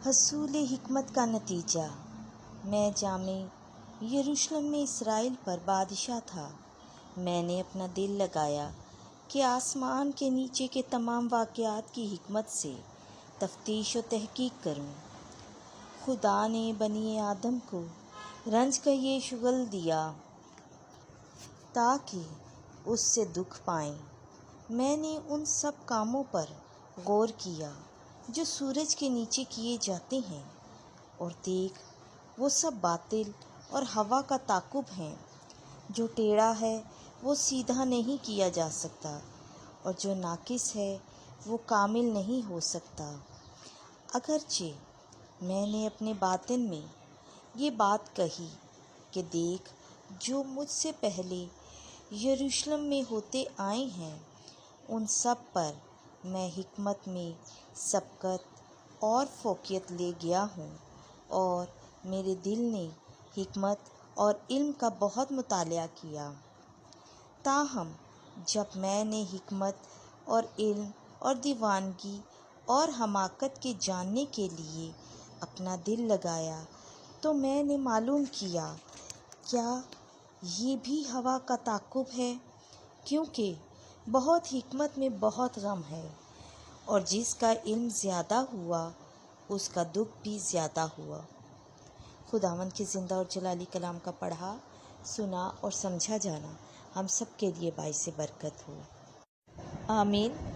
حصول حکمت کا نتیجہ۔ میں جامع یروشلم میں اسرائیل پر بادشاہ تھا۔ میں نے اپنا دل لگایا کہ آسمان کے نیچے کے تمام واقعات کی حکمت سے تفتیش و تحقیق کروں۔ خدا نے بنی آدم کو رنج کا یہ شغل دیا تاکہ اس سے دکھ پائیں۔ میں نے ان سب کاموں پر غور کیا جو سورج کے نیچے کیے جاتے ہیں، اور دیکھ وہ سب باطل اور ہوا کا تعاقب ہیں۔ جو ٹیڑھا ہے وہ سیدھا نہیں کیا جا سکتا، اور جو ناقص ہے وہ کامل نہیں ہو سکتا۔ اگرچہ میں نے اپنے باطن میں یہ بات کہی کہ دیکھ جو مجھ سے پہلے یروشلم میں ہوتے آئے ہیں ان سب پر میں حکمت میں سبقت اور فوقیت لے گیا ہوں، اور میرے دل نے حکمت اور علم کا بہت مطالعہ کیا۔ تاہم جب میں نے حکمت اور علم اور دیوانگی اور حماقت کے جاننے کے لیے اپنا دل لگایا تو میں نے معلوم کیا کیا یہ بھی ہوا کا تعاقب ہے، کیونکہ بہت حکمت میں بہت غم ہے، اور جس کا علم زیادہ ہوا اس کا دکھ بھی زیادہ ہوا۔ خداوند کے زندہ اور جلالی کلام کا پڑھا، سنا اور سمجھا جانا ہم سب کے لیے باعث برکت ہو۔ آمین۔